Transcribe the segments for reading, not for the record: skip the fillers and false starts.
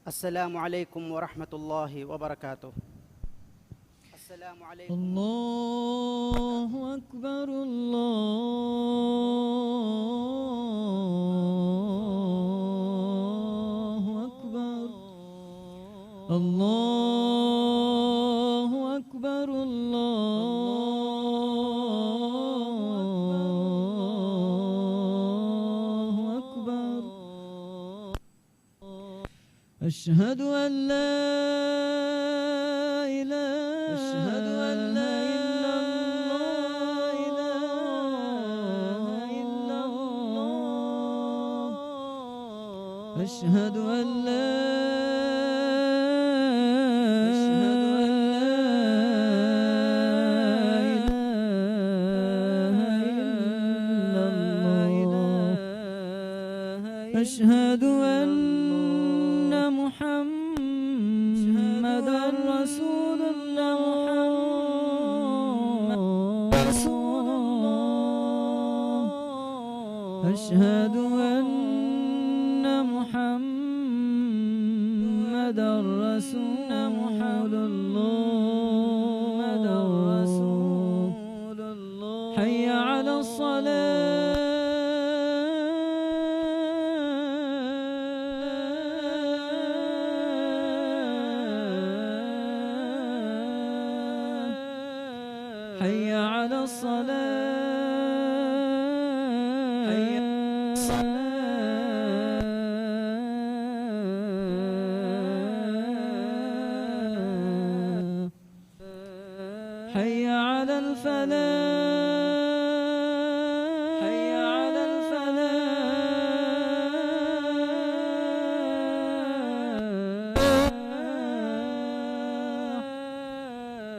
السلام عليكم ورحمة الله وبركاته. السلام عليكم. الله أكبر الله أكبر الله أكبر الله أكبر. أشهد أن لا إله إلا الله. أشهد أن لا إله إلا الله. أشهد أن محمدا رسول الله. أشهد أن محمدا رسول الله. حي على الصلاة. حي على الصلاة. حي حي على الفلاح. حي على الفلاح.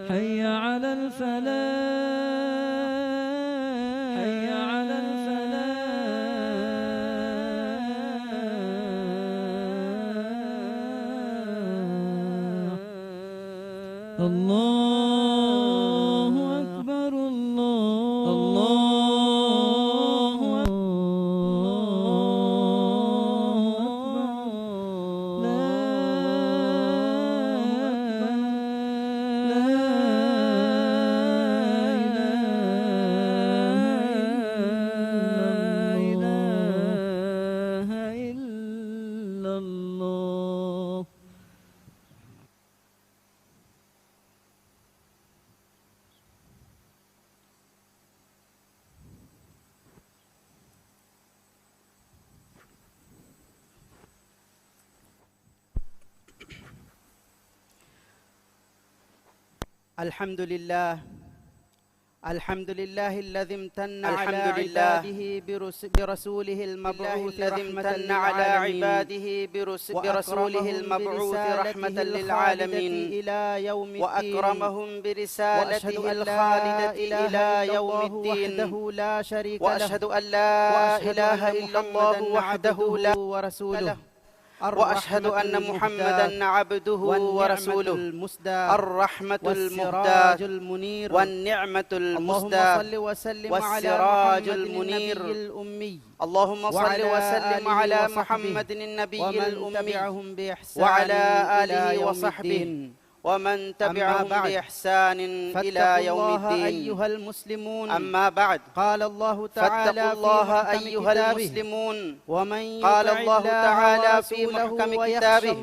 حي على الفلاح. حي على الفلاح. الله أكبر الله أكبر. لا إله إلا الله. الحمد لله الذي امتن على عباده برسوله المبعوث رحمة للعالمين وأكرمهم برسالته الخالدة إلى يوم الدين. وأشهد أن لا إله إلا الله وحده لا ورسوله. وأشهد أن محمدا عبده ورسوله الرحمة المهداة والنعمة المسداة والسراج المنير. اللهم صل وسلم على محمد النبي الأمي وعلى آله وصحبه ومن تبعهم بإحسان إلى يوم الدين. أيها المسلمون، أما بعد، قال الله تعالى فاتقوا الله أيها المسلمون. قال الله تعالى في محكم كتابه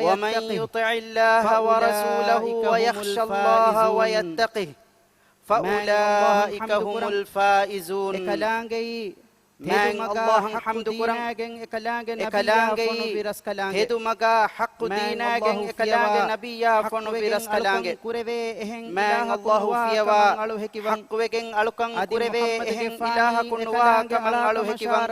ومن يطع الله ورسوله ويخشى الله ويتقه فأولئك هم الفائزون. من الله حمد قرآن إكلانجي هدومغا حق ديناجن إكلانج نبيا فنو برس كلانج من الله فيوا حق وجن ألوكان كوربه إهن إله كنوا كمن ألو هكيوان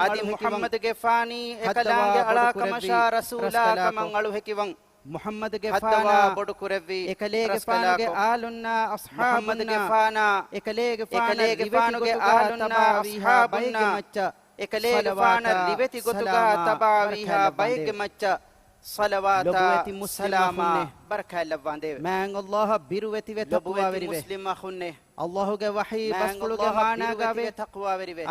أدي محمد جفاني إكلانج ألا كمشا رسولا كمن ألو هكيوان محمد جفانا بدو كوربي إكليج فانو آلنا أصحابنا إكليج فانو آلنا أصحابنا إكليج فانا لبتي قطعا تباويها بايك مچا صلوات سلاما بركة لبانده مانگ الله بیروتی و تقوا لبوة وری مسلم خونه الله ಗೆ ವಹಿ ಬಸ್ಫುಳುಗೆ ಮಾನಗಾವೆ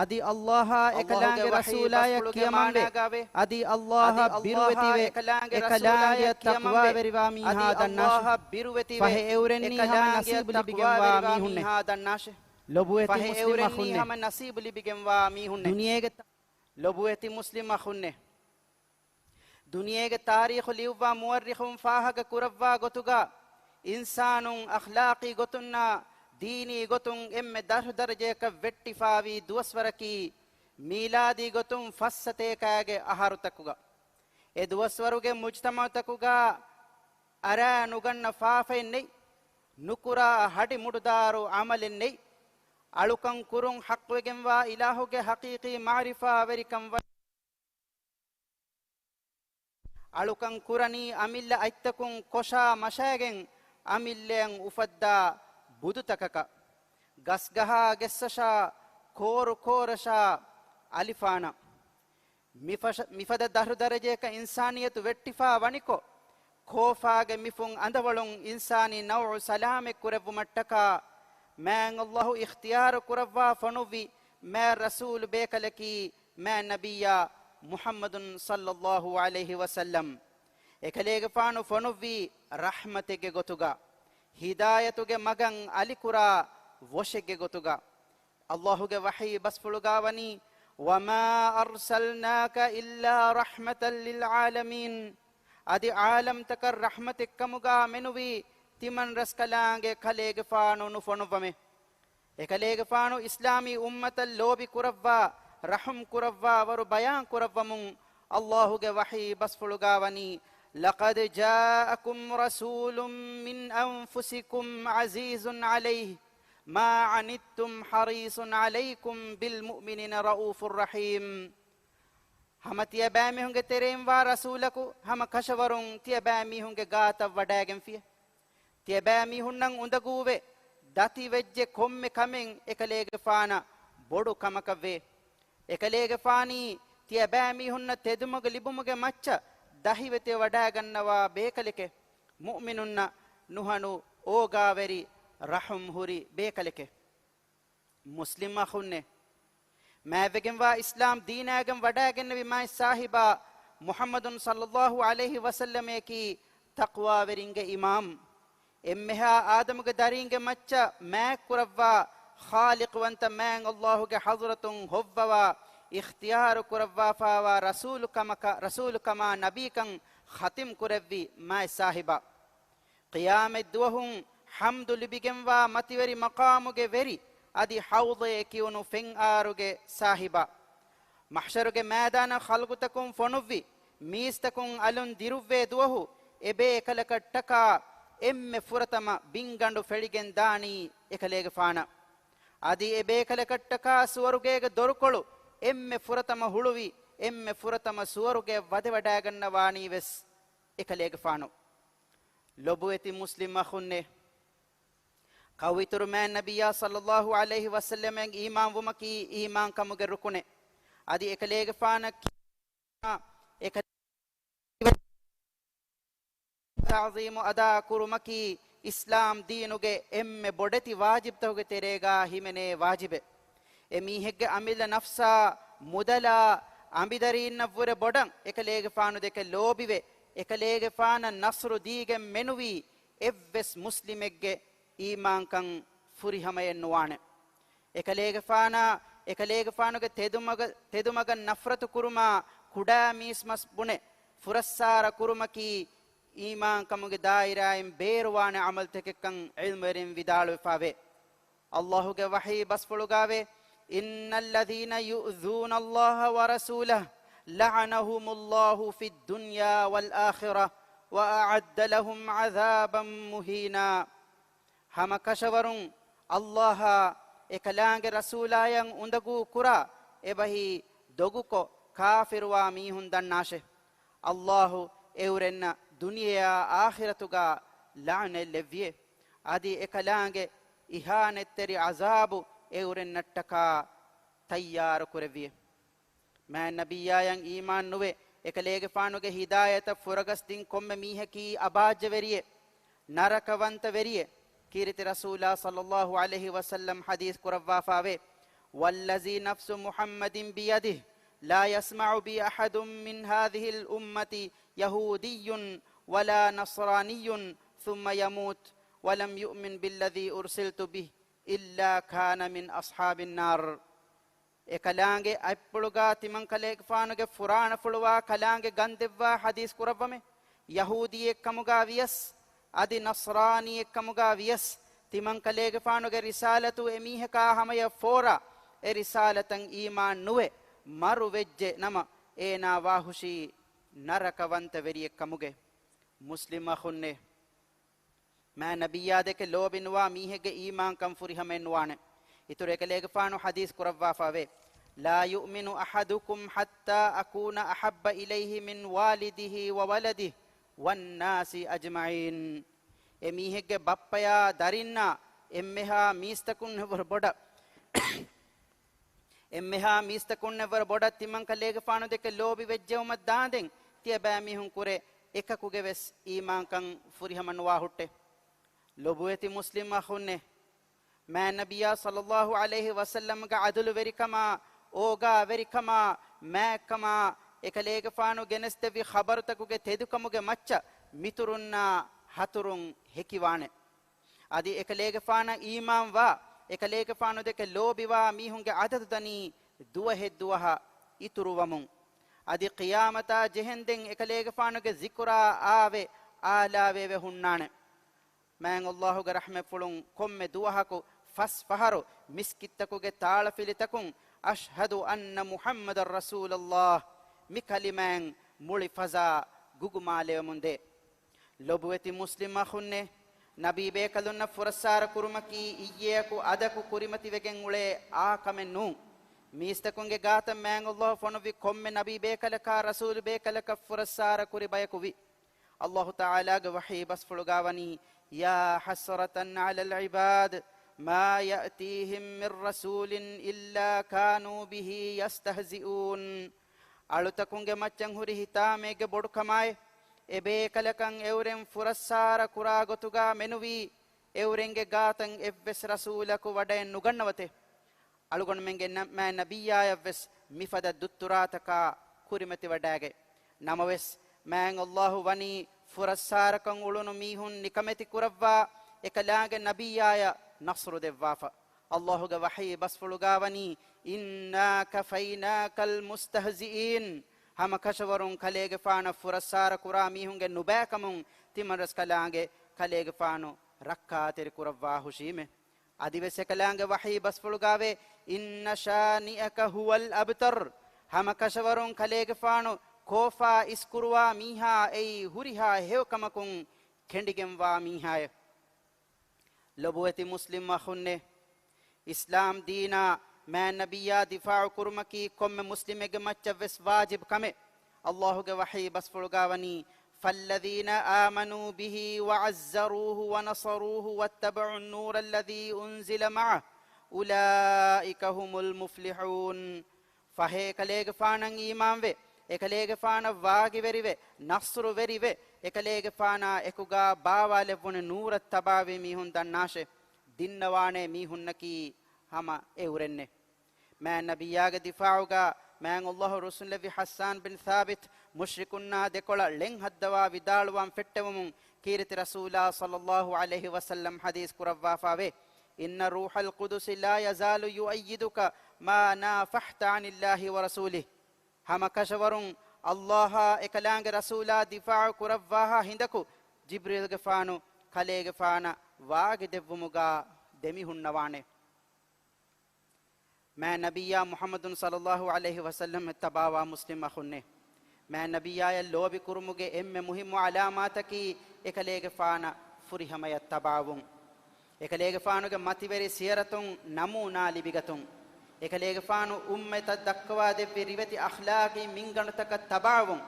ಅದಿ ಅಲ್ಲಾಹ ಎಕಲಾಂಗೆ ರಸೂಲಾಯ ಕಿಯಮಂಬೆ ಅದಿ ಅಲ್ಲಾಹ ಬಿರುವೆತಿವೆ ಎಕಲಾಂಗೆ ತಕ್ವಾ ವೆರಿವಾ ಮೀಹಾ ದನ್ನಾಶ ಫಹೆ ಎವರೆನ್ನಿ ಹಮ ನಸೀಬ್ ಲಿಬಿಗೆಂವಾ ಮೀಹುನ್ನೆ ಲೊಬುವೆತಿ ಮುಸ್ಲಿಮ ಖುನ್ನೆ ಹಮ ನಸೀಬ್ ಲಿಬಿಗೆಂವಾ ಮೀಹುನ್ನೆ ದುನಿಯೆಗೆ ಲೊಬುವೆತಿ ಮುಸ್ಲಿಮ ಖುನ್ನೆ ದುನಿಯೆಗೆ ತಾರೀಖು ಲಿವ್ವಾ ಮುವರ್ರಿಖುಂ ಫಾಹಗ ಕುರವ್ವಾ ಗೊತುಗ ಇನ್ಸಾನುಂ ಅಖ್ಲಾಕಿ ಗೊತುನ್ನ ದೀನಿ ಗೊತುಂ ಎಮ್ಮೆ ದರ್ಜೆಕ ವೆಟ್ಟಿಫಾವಿ ದುವಸ್ವರಕಿ ಮೀಲಾದಿ ಗೊತುಂ ಫಸ್ಸತೇಕಾಗೆ ಆಹಾರು ತಕ್ಕುಗ ಎ ದುವಸ್ವರುಗೆ ಮುಜ್ತಮ ತಕ್ಕುಗ ಅರ ನುಗಣ್ಣ ಫಾಫೆನ್ನೈ ನುಕುರ ಹಡಿ ಮುಡುದಾರು ಅಮಲೆನ್ನೈ ಅಳುಕಂ ಕುರುಂ ಹಕ್ವೆಗೆಂವಾ ಇಲಾಹುಗೆ ಹಕೀಕಿ ಮಾರಿಫಾ ವೆರಿಕಂ ಅಳುಕಂ ಕುರನಿ ಅಮಿಲ್ಲ ಐತ್ತಕುಂ ಕೊಶಾ ಮಶಾಗೆಂ ಅಮಿಲ್ಲೆಂ ಉಫದ್ದಾ ಬುದುತಕಕ ಗಸ್ಗಹ ಗೆಸ್ಸಶ ಕೋರು ಕೋರಶ ಅಲಿಫಾನ ಮಿಫದ ದಹರು ದರಜೇಕ ಇನ್ಸಾನಿಯತು ವೆಟ್ಟಿಫಾ ವಣಿಕೊ ಖೋಫಾಗೆ ಮಿಫುಂ ಅಂದವಳುಂ ಇನ್ಸಾನಿ ನೌ ಸಲಾಮೆ ಕುರೆವು ಮಟ್ಟಕ ಮ್ಯಾಂಗ್ ಅಲ್ಲಾಹು ಇಖ್ತಿಯಾರು ಕುರವ್ವಾ ಫನುವಿ ಮೇ ರಸೂಲ್ ಬೇಕಲಕಿ ಮೇ ನಬಿಯ ಮುಹಮ್ಮದುನ್ ಸಲ್ಲಲ್ಲಾಹು ಅಲೈಹಿ ವಸಲ್ಲಂ ಎಕಲೇಗೆ ಫಾನು ಫನುವಿ ರಹ್ಮತೆಗೆ ಗೊತುಗ ಹಿದಾಯತುಗೆ ಮಗಂ ಅಲಿಕುರ ವಶೆಗೆ ಗೊತುಗ ಅಲ್ಲಾಹುಗೆ ವಹಿ ಬಸ್ಫುಳುಗಾವನಿ ವಮಾ ಅರ್ಸಲ್ನಾಕ ಇಲ್ಲಾ ರಹ್ಮತಲ್ ಲಿಲ್ ಆಲಮೀನ್ ಅದಿ ಆಲಂ ತಕರ್ ರಹ್ಮತಿಕ್ಕಮುಗ ಮೆನುವಿ ತಿಮನ್ ರಸ್ಕಲಾಂಗೆ ಕಲೇಗೆ ಫಾನು ನುಫನುವಮೆ ಎಕಲೇಗೆ ಫಾನು ಇಸ್ಲಾಮಿ ಉಮ್ಮತಲ್ ಲೋಬಿ ಕುರವ್ವಾ ರಹಮ್ ಕುರವ್ವಾ ಅವರು ಬಯಾನ್ ಕುರವ್ವಮುಂ ಅಲ್ಲಾಹುಗೆ ವಹಿ ಬಸ್ಫುಳುಗಾವನಿ لقد جاءكم رسول من أنفسكم عزيز عليه ما عنتم حريص عليكم بالمؤمنين رؤوف رحيم هم تيبامي هنگه ترين وا رسولكو هم كشورون تيبامي هنگه غاتا وڈاگن فيه تيبامي هنن اندگووه داتي وجه كوم كمين එකලේගේ فانا බොඩු කමක වේ එකලේගේ فاني تيبامي هن تෙදුමග ලිබුමග මච්ච දහිවෙතේ වඩා ගන්නවා බේකලෙක මුමිනුන්න නුහනු ඕගාවරි රහම් හුරි බේකලෙක මුස්ලිම් අඛුන්නේ මෑවගෙන් වා ඉස්ලාම් දීනාගෙන් වඩා ගන්නවි මයි සාහිබා මුහම්මදුන් සල්ලල්ලාහු අලයිහි වසල්ලම කි තක්වා වෙරින්ගේ ඉමාම් එම්මෙහා ආදමුගේ දරින්ගේ මච්ච මෑ කුරවවා خالق වන්ත මෑන් අල්ලාහුගේ හදරතුන් හොව්වවා اختیار کروا فاوا رسول کما نبی کن ختم کروی مای صاحبہ قیام دوہم حمد لبگن وا متوری مقامگے وری ادی حوضے کیونو فن آروگے صاحبہ محشرگے میدان خلقتکم فنوی میستکم الون دیرووے دوہو ابے کلکٹکا ام فرتما بنگنڈو فڑگن دانی اکلیگ فانا ادی ابے کلکٹکا سورگے دورکولو ಎಮ್ಮೆ ಫುರತಮ ಹುಳುವಿ ಎಮ್ಮೆ ಫುರತಮ ಸುವರುಗೆ ವದೆ ವಡಾಗನ್ನವಾಣಿ ವೆಸ್ එකලේಗೆ ಫಾನು ಲೊಬುವೆತಿ ಮುಸ್ಲಿಮ್ ಅಖುನ್ನೆ ಕವಿತುರು ಮೇ ನಬಿಯ ಸಲ್ಲಲ್ಲಾಹು ಅಲೈಹಿ ವಸಲ್ಲಂ ಈಮಾನ್ ವುಮಕಿ ಈಮಾನ್ ಕಮುಗೆ ರುಕುನೆ ಅದಿ එකලේಗೆ ಫಾನ එක ತಾಜೀಮು ಅದಾ ಕುರುಮಕಿ ಇಸ್ಲಾಂ ದೀನುಗೆ ಎಮ್ಮೆ ಬೊಡೆತಿ ವಾಜಿಬ್ ತಹುಗೆ ತೆರೆಗಾ ಹಿಮೆನೆ ವಾಜಿಬೆ ಎಮೀಹೆಗ್ಗೆ ಅಮಿಲ ನಫ್ಸಾ ಮುದಲ ಅಂಬಿದರಿನ್ನವ್ವರೆ ಬೊಡಂ එකලේಗೆ ಫಾನು ದೆಕೆ ಲೋಬಿವೆ එකලේಗೆ ಫಾನ ನಸ್ರು ದೀಗೆ ಮೆನುವಿ ಎವ್ವೆಸ್ ಮುಸ್ಲಿಮೆಗ್ಗೆ ಈಮಾನ್ ಫುರಿಹಮಯನ್ನುವಾಣೆ එකලේಗೆ ಫಾನುಗೆ ತೆದುಮಗ ನಫ್ರತು ಕುರುಮ ಕುಡಾ ಮೀಸ್ಮಸ್ ಬುಣೆ ಫುರಸ್ಸಾರ ಕುರುಮಕಿ ಈಮಾನ್ ಕಮುಗೆ ದಾಯಿರಾಯಿಂ ಬೇರುವಾಣೆ ಅಮಲ್ ತೆಕೆಕ್ಕಂ ಇಲ್ಮರಿಂ ವಿದಾಳು ಫಾವೆ ಅಲ್ಲಾಹುಗೆ ವಹಿ ಬಸ್ಫುಳುಗಾವೆ إن الذين يؤذون الله ورسوله لعنهم الله في الدنيا والآخرة وأعد لهم عذابا مهينا هم كشورون الله إكلانج رسولايا اندقو كرا إبهي دوغوكو كافر واميهن دناشه الله إورن دنيا آخرتغا لعن اللفيه أدي إكلانج إهانة تري عذابو එවුරෙන් නට්ටකා තයාර කරවිය මෑ නබියායන් ඊමාන් නුවේ ekaleege faanuge hidayata furagastin komme mihaki abajja veriye narakavanta veriye kiriti rasulullah sallallahu alaihi wasallam hadith kurawwa faave wallazi nafsu muhammadin biyadihi la yasma'u bi ahadun min hadhihi al ummati yahudiyyun wala nasraniyyun thumma yamut walam yu'min billadhi ursiltu bihi illa kana min ashabin nar ekalaange appuluga timan kaleeg faanuge furana fulwa kalaange gandevwa hadis kurawame yahudi ekkamuga viyas adi nasrani ekkamuga viyas timan kaleeg faanuge risalatu emiheka hamaya fora e risalatan iman nuwe maru vejje nama ena wahushi narakavanta veri ekkamuge muslima khunne ma nabiyade ke lobinwa mihege iman kam furihamen wane itur ekaleege faanu hadis kurawwa faave la yu'minu ahadukum hatta akuna ahabba ilayhi min walidihi wa waladihi wan nasi ajma'in emihege bappaya darinna emmeha mistakun never boda timan kaleege faanu deke lobi vejjewma daanden tiya ba mihun kure ekakuge ves iman kan furihamanwa hutte lobueti muslim akhunne ma nabiya sallallahu alaihi wasallam ga adulu verikama oga verikama ma kama ekaleege faanu genestevi khabartakuge tedukamuge macca miturunna haturun hekiwane adi ekaleege faana iman wa ekaleege faanu deke lobiwa mihunge adadu dani duwa hedduwa ituruwamun adi qiyamata jehenden ekaleege faanuge zikra aave alaave ve hunnane man Allahu ge rahme fulun komme duwahaku fas faharu miskittakuge taala filitakun ashhadu anna muhammadar rasulullah mikaliman muli faza gugumale munde lobueti muslima khunne nabi bekalunna furasar kurumaki iyeku adaku kurimati vegen ule akamenu mistakunge gata man Allah fonovi komme nabi bekalaka rasul bekalaka furasar kuri bayakuvi Allah ta'ala ge wahi bas fulugawani ya hasratan ala al-ibad ما يأتيهم من رسول إلا كانوا به يستهزئون අලුතකුන්ගේ මච්චන් හුරි හිතාමේගේ බොඩු කමයි එබේ කලකන් එවරෙන් ෆුරස්සාර කුරා ගොතුගා මෙනුවී එවරෙන්ගේ ගාතන් එව්වෙස් රසූලකු වඩෙන් නුගන්නවතේ අලුගොන් මෙන්ගේ මෑ නබියාය වෙස් මිෆද දුත්තුරාතකා කුරිමති වඩාගේ නමවෙස් මෑන් අල්ලාහු වනි ෆුරස්සාරකන් උළුණු මීහුන් නිකමෙති කුරව්වා එකලාගේ නබියාය නස්රු දෙව්වාෆා Allahuge wahi basfulugawani inna kafaynakal mustahzi'in hama kashawarun kalege faana furasara kura mihunge nubakamun timaras kalange kalege faanu rakkaateri kurawwa hushime adivese kalange wahi basfulugave inna shani'aka huwal abtar hama kashawarun kalege faanu kofa iskurwa miha ei huriha hewkamakun kendigemwa mihaye lobueti muslim akhunne Islam dina man nabiya difa'u kurmaki komme muslimege macca ves wajib kame Allahuge wahi basfulugawani falladhina amanu bihi wa'azzaruhu wa nasaruhu wattaba'u an-nura alladhi unzila ma'ah ulaika humul muflihun fahe kalege faanan iman ve ekalege faana waagi verive nasru verive ekalege faana ekuga baawale wone nurat tabawe mihun dannashe dinnawane mihunnaki hama eurenne man nabiyage difa'uga man Allah rasul nabi Hassan bin Thabit mushrikunna dekola len haddawa vidalwan fettewum kiriti rasulullah sallallahu alaihi wasallam hadith kurawwa faave inna ruhal qudus la yazalu yu'ayyiduka ma nafahta anillahi wa rasulihi hama kashawarun Allah ekalange rasula difa'u kurawwa hindaku jibril ge faanu kalege faana waage devumuga demi hunnawane ma nabiyya muhammadun sallallahu alaihi wasallam tabawa muslim akhunne ma nabiyya ya lobi kurumuge emme muhimmu alamataki ekalege faana furihamaya tabawun ekalege faanuge mativeri siyaratun namuna libigatun ekalege faanu ummata dakwa devvi rivati akhlaqi minganutaka tabawun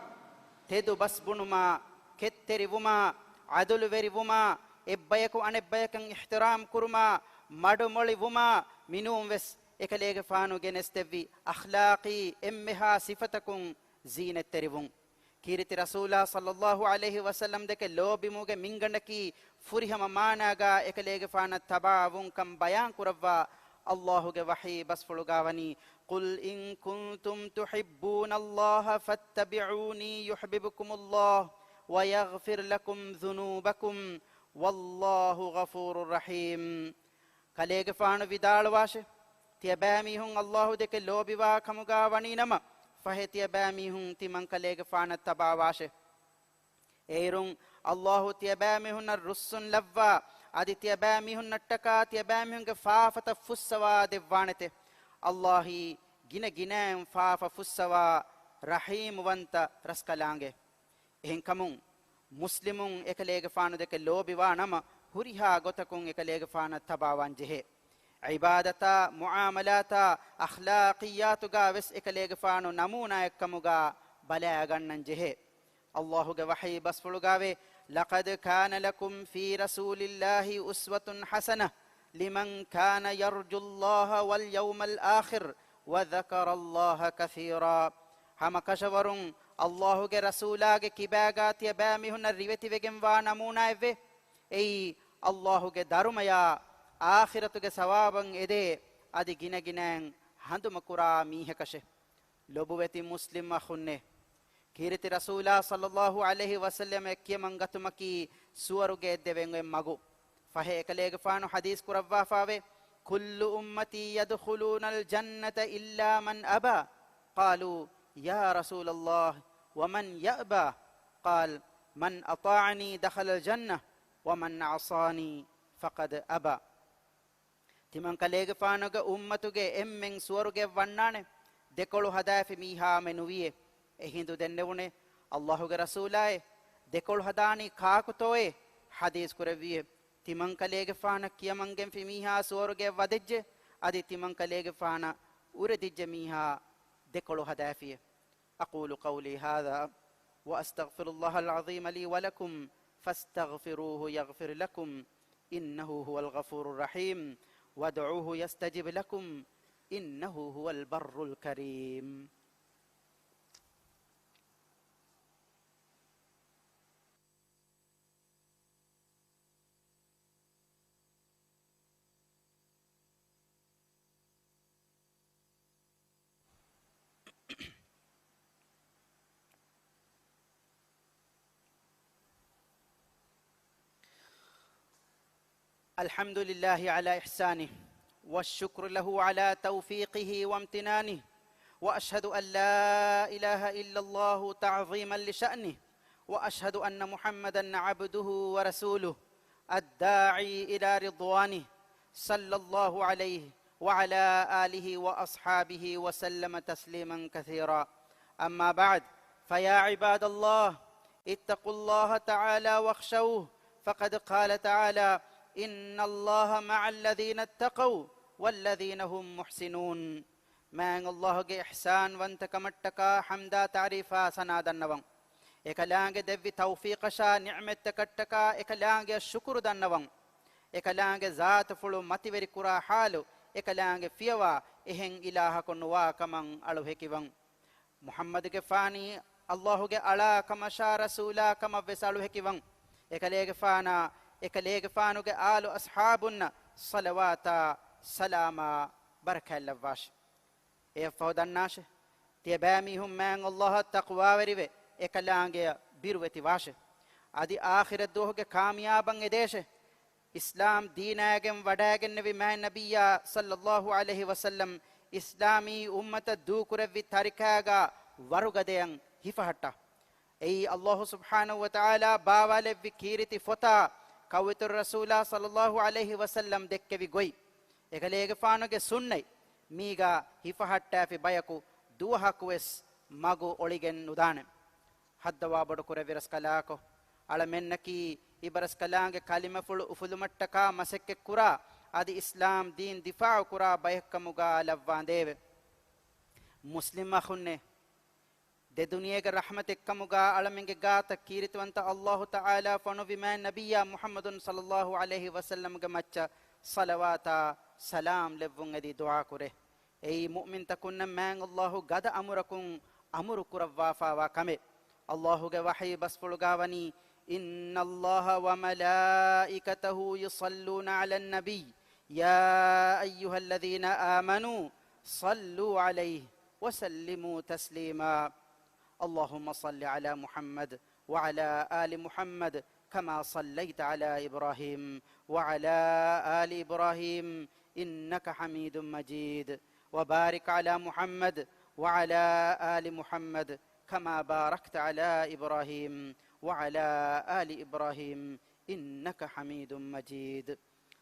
tedu basbunuma ketterivuma adulu verivuma ebbayaku anebbayakan ihtiram kuruma madumoli wuma minum ves ekalege faanu genestevi akhlaqi emmeha sifatakun zinetterivun kīriti rasūlā sallallahu alaihi wasallam deke lobimuge mingandaki furihama maanaga ekalege faana tabavun kam bayan kurawwa Allahuge wahi basfulugawani qul in kuntum tuhibbuna allaha fattabi'uni yuhibbukumullah wa yaghfir lakum dhunubakum wallahu ghafurur rahim kalege faana vidalwashe tiabami hun Allahu deke lobiwa kamuga wani nama fahetiya bamihun timan kalege faana tabawashe eirun Allahu tiya bamihun russun lavwa aditya bamihun nattaka tiya bamihun ge faafata fussawa devwanete Allahi gina ginaen faafa fussawa rahim wanta raskalange ehen kamun muslimun ekalege faanu deke lobiwa nama huriha gotakun ekalege faana tabawan jehe ibadata muamalata akhlaqiyatuga wes ekalege faanu namuna ekkamuga balaya gannan jehe Allahuge wahi basfulugave laqad kana lakum fi rasulillahi uswatun hasanah liman kana yarjullaha wal yawmal akhir wa dhakara allaha kathira hama kashawarun Allahuge rasulage kibaga tiya bamihun riveti vegen wa namuna evve ei Allahuge darumaya ආඛිරතුගේ සවාබන් එදේ අදි ගිනගිනන් හඳුමකුරා මීහකෂේ ලොබුවෙති මුස්ලිම් අඛුන්නේ කීරිති රසූලා සල්ලල්ලාහු අලයිහි වසල්ලම කියමන් ගතුමකි සුවරුගේ දෙවෙන් මගු ෆහේ එකලේග ෆානු හදීස් කුරවවා ෆාවේ කුල්ලු උම්මති යදඛුලූනල් ජන්නත ඉල්ලා මන් අබා قالوا يا رسول الله ومن يأبى قال من أطاعني دخل الجنة ومن عصاني فقد أبى timan kalege faanaga ummatuge emmen suwaruge wannane dekolu hadafi miha menuwiye ehindu dennewune Allahuge rasulaye dekolu hadani kaakutoye hadis kurewiye timan kalege faana kiyamangen fi miha suwaruge wadejje adi timan kalege faana uredijje miha dekolu hadafiye aqulu qawli hadha wa astaghfirullaha alazim li wa lakum fastaghfiruhu yaghfir lakum innahu huwal ghafurur rahim وادعوه يستجب لكم إنه هو البر الكريم الحمد لله على إحسانه والشكر له على توفيقه وامتنانه وأشهد أن لا إله إلا الله تعظيما لشأنه وأشهد أن محمدا عبده ورسوله الداعي إلى رضوانه صلى الله عليه وعلى آله وأصحابه وسلم تسليما كثيرا أما بعد فيا عباد الله اتقوا الله تعالى واخشوه فقد قال تعالى إن الله مع الذين اتقوا والذين هم محسنون من الله إحسان وانتكمتك حمدا تعريفا سنادا نوان إكلانج دبي توفيق شا نعمة تكتك إكلانج الشكر دان نوان إكلانج ذات فلو متوري كرا حالو إكلانج فيوا إهن إله كنوا كمان ألوهكيوان محمد كفاني الله ألا كما شا رسولا كما بسالوهكيوان إكلانج فانا ekaleege faanuge aalu ashaabunna salawata salama barakalla wash e fawdannash tiyabami hum man Allah taqwa werive ekalaange birweti wash adi akhirat dohge kaamiyaban edeshe islam deenagen wadagen nevi man nabiyya sallallahu alaihi wasallam islami ummata dukurevi tarikaga warugadeyan hifahatta ei Allah subhanahu wa ta'ala baawale vikiriti fota kawitur rasula sallallahu alaihi wasallam dekkevi goi egalege faanuge sunnai miga hifahatta fi bayaku duwahakues magu oligen udane haddawa bodu kure viras kalako ala mennaki ibaras kalange kalima fulu ufulumattaka masekke kura adi islam din difaa kura bayakkamuga lavwandeve muslim akhunne de duniyage rahmat ekkamuga alamenge gaata kiritwanta Allah Taala fanu biman nabiyya Muhammadun sallallahu alaihi wasallam ge macca salawata salam levun edi dua kure ei mu'min takunna man Allah gada amurakun amuru kurawwa fawa kame الله وحي بسفلغاوني إن الله وملائكته يصلون على النبي يا أيها الذين آمنوا صلوا عليه وسلموا تسليما اللهم صل على محمد وعلى آل محمد كما صليت على إبراهيم وعلى آل إبراهيم إنك حميد مجيد وبارك على محمد وعلى آل محمد كما باركت على إبراهيم وعلى آل إبراهيم إنك حميد مجيد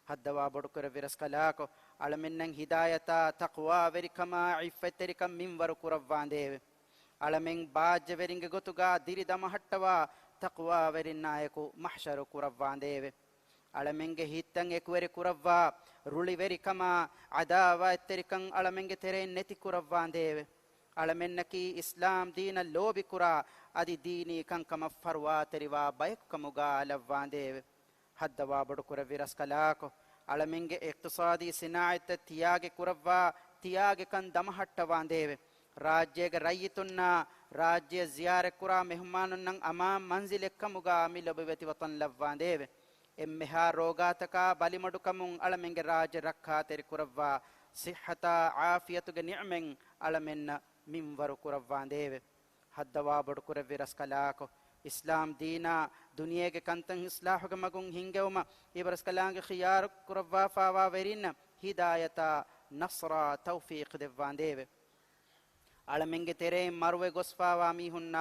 هدوا بدكر فرسكلاكو على منن هداية تقوى وركما عفتركم من وركرفان ديو على من باج ورنگ گتوغا ديري دمحتوا تقوى ورنايكو محشر كرفان ديو على منگ هيتن اكوري كرفا رولي وركما عداوا اتركن على منگ ترين نتي كرفان ديو على منكي اسلام دين اللوبي كرا ادي ديني كنكم فروا تروا بايكموغا لوان ديو هدوا بدكر فرسكلاكو على منگ اقتصادي صناعت تياگ كرفا تياگ كن دمحتوان ديو ರಾಜ್ಯಗ ರೈತುನ್ನ ರಾಜ್ಯ ಜಿಯಾರೆ ಕುರಾ ಮೆಹಮಾನುನ್ನ ಅಮಾ ಮಂಜಿಲೆಕ್ಕಮುಗ ಮಿಲಬೆತಿ ವತನ್ ಲವ್ವಾಂದೇವೆ ಎಮ್ಮೆಹಾ ರೋಗಾತಕ ಬಲಿಮಡುಕಮುಂ ಅಳಮೆಂಗೆ ರಾಜ್ಯ ರಕ್ಕಾ ತೆರಿ ಕುರವ್ವಾ ಸಿಹತ ಆಫಿಯತುಗೆ ನಿಅಮೆಂ ಅಳಮೆನ್ನ ಮಿಂವರು ಕುರವ್ವಾಂದೇವೆ ಹದ್ದವಾ ಬಡುಕುರ ವಿರಸ್ಕಲಾಕೋ ಇಸ್ಲಾಂ ದೀನಾ ದುನಿಯೆಗೆ ಕಂತಂ ಇಸ್ಲಾಹುಗೆ ಮಗುಂ ಹಿಂಗೆವಮ ಇಬರಸ್ಕಲಾಂಗೆ ಖಿಯಾರ್ ಕುರವ್ವಾ ಫಾವಾ ವೆರಿನ್ನ ಹಿದಾಯತ ನಸ್ರ ತೌಫೀಕ್ ದೆವ್ವಾಂದೇವೆ ಅಳಮೆಂಗೆ ತೆರೆ ಮರುವೆ ಗೊಸ್ಫಾವಾ ಮೀಹುನ್ನ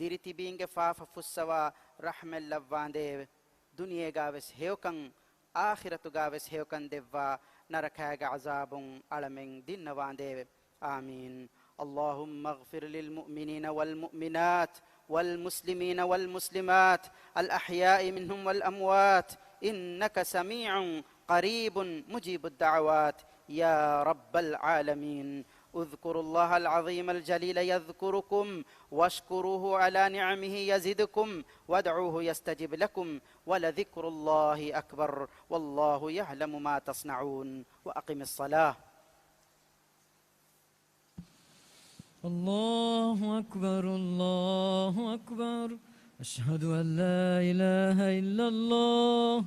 ದಿರಿತಿಬೀಂಗೆ ಫಾಫ ಫುಸ್ಸವಾ ರಹಮೆಲ್ಲವ್ವಾಂದೇವೆ ದುನಿಯೆಗಾವೆಸ್ ಹೇವಕಂ ಆಖಿರತುಗಾವೆಸ್ ಹೇವಕಂ ದೆವ್ವಾ ನರಕಾಗ ಅಜಾಬುಂ ಅಳಮೆಂ ದಿನ್ನವಾಂದೇವೆ ಆಮೀನ್ اللهم اغفر للمؤمنين والمؤمنات والمسلمين والمسلمات الأحياء منهم والأموات إنك سميع قريب مجيب الدعوات يا رب العالمين اذكروا الله العظيم الجليل يذكركم واشكروه على نعمه يزدكم وادعوه يستجب لكم ولذكر الله أكبر والله يعلم ما تصنعون وأقم الصلاة الله أكبر الله أكبر أشهد أن لا إله إلا الله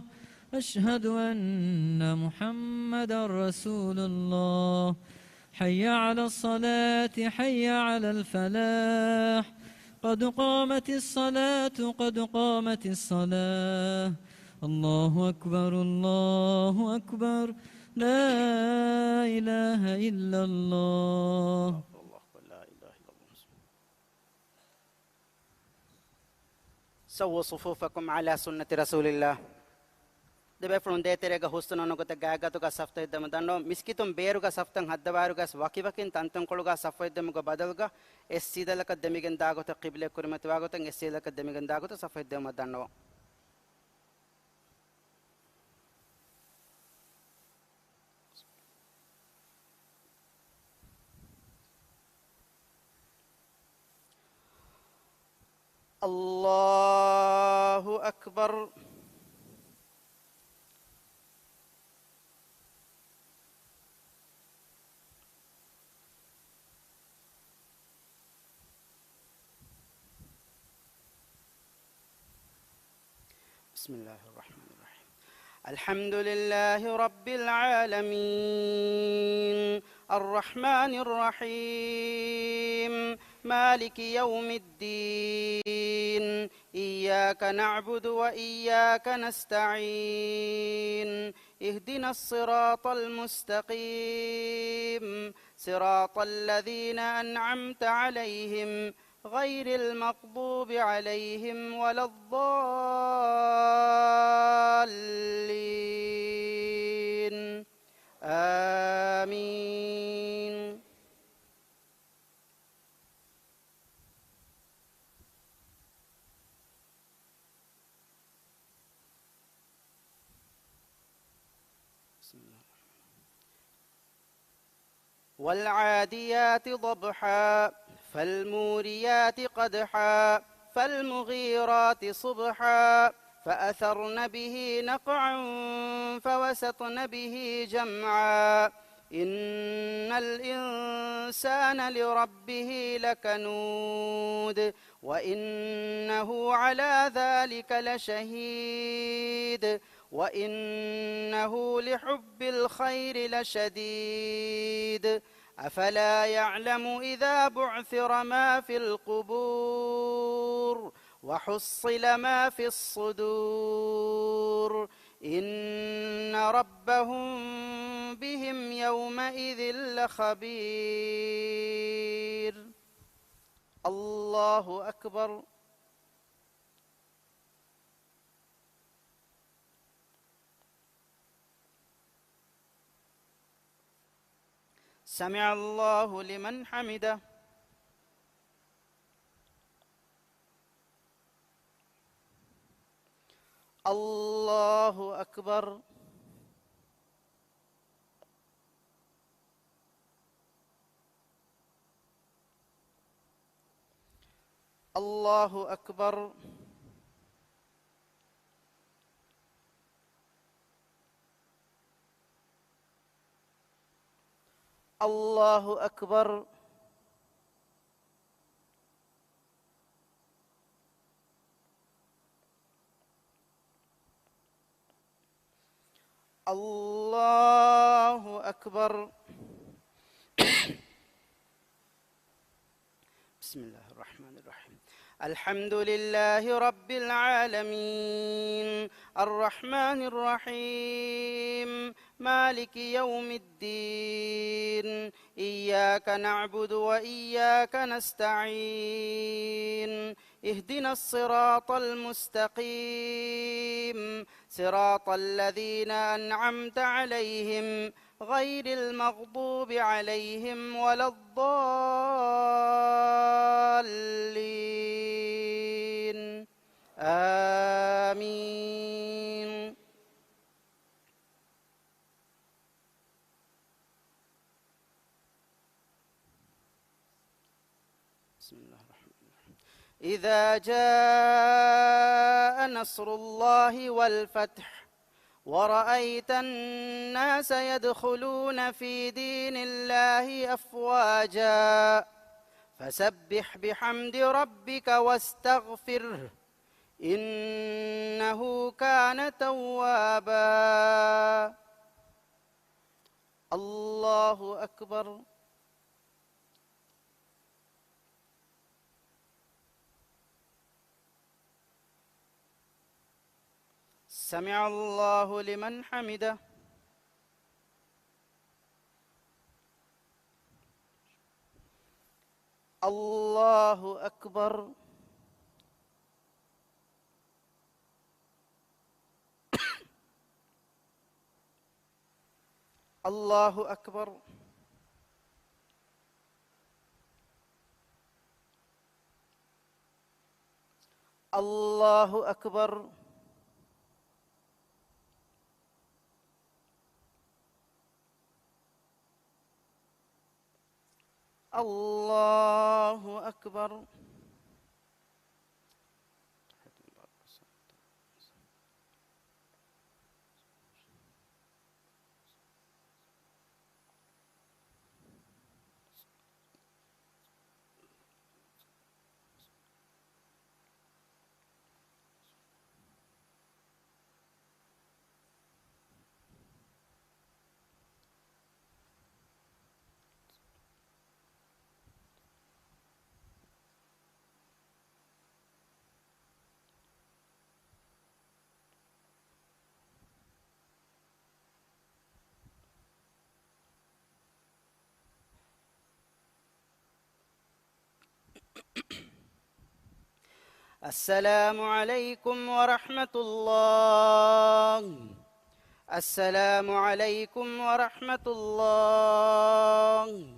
أشهد أن محمدا رسول الله حي على الصلاة حي على الفلاح قد قامت الصلاة قد قامت الصلاة الله أكبر الله أكبر لا إله إلا الله سووا صفوفكم على سنة رسول الله دبه فلون ديتريغا حسنونو گت گاگاتوگا سفت ಇದ್ದಮ ದನ್ನೋ ಮಿಸ್ಕಿತುಂ ಬೇರುಗಾ ಸಫ್ತಂ ಹದ್ದವಾರುಗಾ ವಕಿವಕಿನ್ ತಂತಂ ಕೊಳುಗಾ ಸಫ ಇದ್ದಮಗ ಬದಲ್ಗಾ ಎಸ್ ಸೀದಲಕ ದೆಮಿಗೆನ್ ದಾಗೋತ ಕಿಬ್ಲೆ ಕುರಿಮತಿ ವಾಗೋತಂ ಎಸ್ ಸೀದಲಕ ದೆಮಿಗೆನ್ ದಾಗೋತ ಸಫ ಇದ್ದಮ ದನ್ನೋ ಅಲ್ಲಾಹು ಅಕ್ಬರ್ بسم الله الرحمن الرحيم الحمد لله رب العالمين الرحمن الرحيم مالك يوم الدين إياك نعبد وإياك نستعين اهدنا الصراط المستقيم صراط الذين أنعمت عليهم غير المغضوب عليهم ولا الضالين آمين والعاديات ضبحا فالموريات قدحا فالمغيرات صبحا فأثرن به نقعا فوسطن به جمعا إن الإنسان لربه لكنود وإنه على ذلك لشهيد وإنه لحب الخير لشديد أفلا يعلم إذا بعثر ما في القبور وحصل ما في الصدور إن ربهم بهم يومئذ لخبير. الله أكبر. سمع الله لمن حمده. الله أكبر. الله أكبر. الله أكبر. الله أكبر. بسم الله الرحمن الرحيم. الحمد لله رب العالمين الرحمن الرحيم مالك يوم الدين إياك نعبد وإياك نستعين اهدنا الصراط المستقيم صراط الذين أنعمت عليهم غير المغضوب عليهم ولا الضالين آمين. بسم الله الرحمن الرحيم. إذا جاء نصر الله والفتح ورأيت الناس يدخلون في دين الله أفواجا فسبح بحمد ربك واستغفره إنه كان توابا. الله أكبر. سمع الله لمن حمده. الله أكبر. الله أكبر. الله أكبر. الله أكبر. السلام عليكم ورحمة الله. السلام عليكم ورحمة الله.